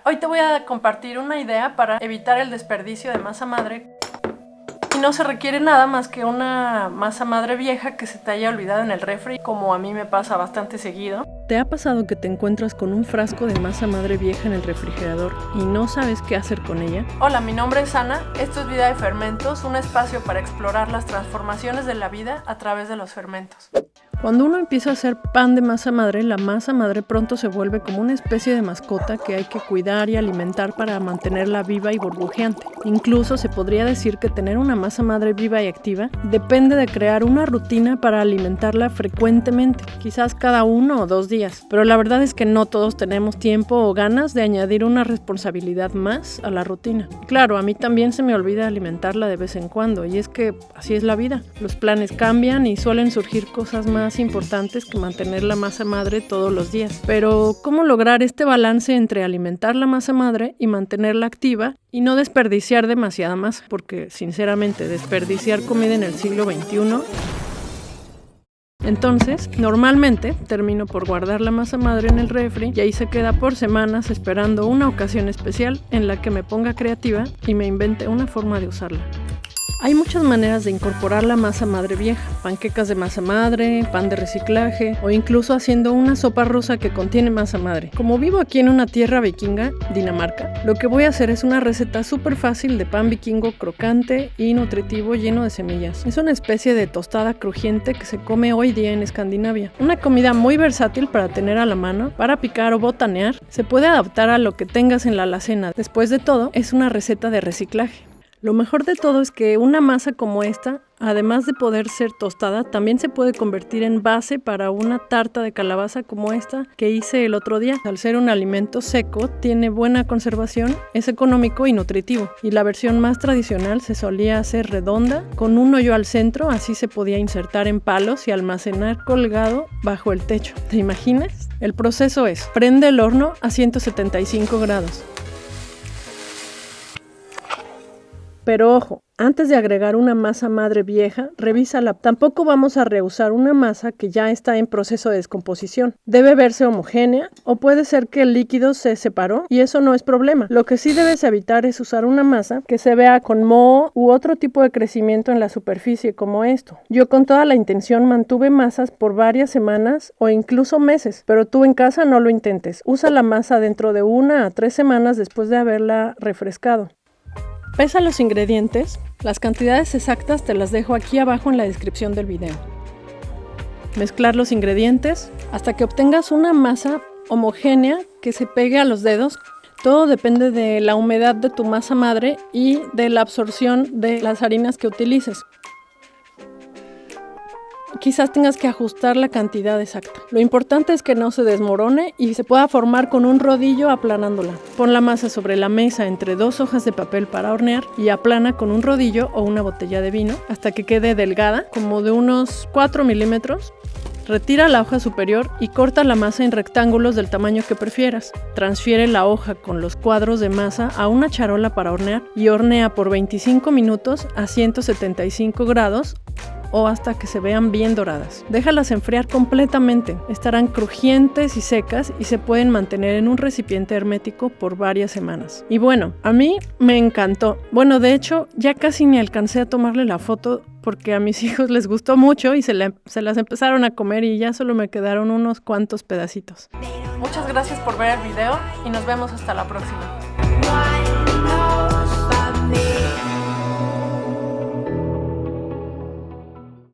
Hoy te voy a compartir una idea para evitar el desperdicio de masa madre. Y no se requiere nada más que una masa madre vieja que se te haya olvidado en el refri, como a mí me pasa bastante seguido. ¿Te ha pasado que te encuentras con un frasco de masa madre vieja en el refrigerador y no sabes qué hacer con ella? Hola, mi nombre es Ana, esto es Vida de Fermentos, un espacio para explorar las transformaciones de la vida a través de los fermentos. Cuando uno empieza a hacer pan de masa madre, la masa madre pronto se vuelve como una especie de mascota que hay que cuidar y alimentar para mantenerla viva y burbujeante. Incluso se podría decir que tener una masa madre viva y activa depende de crear una rutina para alimentarla frecuentemente, quizás cada 1 o 2 días. Pero la verdad es que no todos tenemos tiempo o ganas de añadir una responsabilidad más a la rutina. Claro, a mí también se me olvida alimentarla de vez en cuando, y es que así es la vida. Los planes cambian y suelen surgir cosas más importantes que mantener la masa madre todos los días. Pero, ¿cómo lograr este balance entre alimentar la masa madre y mantenerla activa y no desperdiciar demasiada masa? Porque, sinceramente, desperdiciar comida en el siglo XXI... Entonces, normalmente termino por guardar la masa madre en el refri y ahí se queda por semanas esperando una ocasión especial en la que me ponga creativa y me invente una forma de usarla. Hay muchas maneras de incorporar la masa madre vieja: panquecas de masa madre, pan de reciclaje o incluso haciendo una sopa rusa que contiene masa madre. Como vivo aquí en una tierra vikinga, Dinamarca, lo que voy a hacer es una receta súper fácil de pan vikingo crocante y nutritivo lleno de semillas. Es una especie de tostada crujiente que se come hoy día en Escandinavia. Una comida muy versátil para tener a la mano, para picar o botanear. Se puede adaptar a lo que tengas en la alacena. Después de todo, es una receta de reciclaje. Lo mejor de todo es que una masa como esta, además de poder ser tostada, también se puede convertir en base para una tarta de calabaza como esta que hice el otro día. Al ser un alimento seco, tiene buena conservación, es económico y nutritivo. Y la versión más tradicional se solía hacer redonda, con un hoyo al centro, así se podía insertar en palos y almacenar colgado bajo el techo. ¿Te imaginas? El proceso es: prende el horno a 175 grados. Pero ojo, antes de agregar una masa madre vieja, revísala. Tampoco vamos a reusar una masa que ya está en proceso de descomposición. Debe verse homogénea, o puede ser que el líquido se separó y eso no es problema. Lo que sí debes evitar es usar una masa que se vea con moho u otro tipo de crecimiento en la superficie como esto. Yo con toda la intención mantuve masas por varias semanas o incluso meses, pero tú en casa no lo intentes. Usa la masa dentro de 1 a 3 semanas después de haberla refrescado. Pesa los ingredientes. Las cantidades exactas te las dejo aquí abajo en la descripción del video. Mezclar los ingredientes hasta que obtengas una masa homogénea que se pegue a los dedos. Todo depende de la humedad de tu masa madre y de la absorción de las harinas que utilices. Quizás tengas que ajustar la cantidad exacta. Lo importante es que no se desmorone y se pueda formar con un rodillo aplanándola. Pon la masa sobre la mesa entre 2 hojas de papel para hornear y aplana con un rodillo o una botella de vino hasta que quede delgada, como de unos 4 milímetros. Retira la hoja superior y corta la masa en rectángulos del tamaño que prefieras. Transfiere la hoja con los cuadros de masa a una charola para hornear y hornea por 25 minutos a 175 grados o hasta que se vean bien doradas. Déjalas enfriar completamente. Estarán crujientes y secas y se pueden mantener en un recipiente hermético por varias semanas. Y bueno, a mí me encantó. Bueno, de hecho, ya casi ni alcancé a tomarle la foto porque a mis hijos les gustó mucho y se las empezaron a comer y ya solo me quedaron unos cuantos pedacitos. Muchas gracias por ver el video y nos vemos hasta la próxima.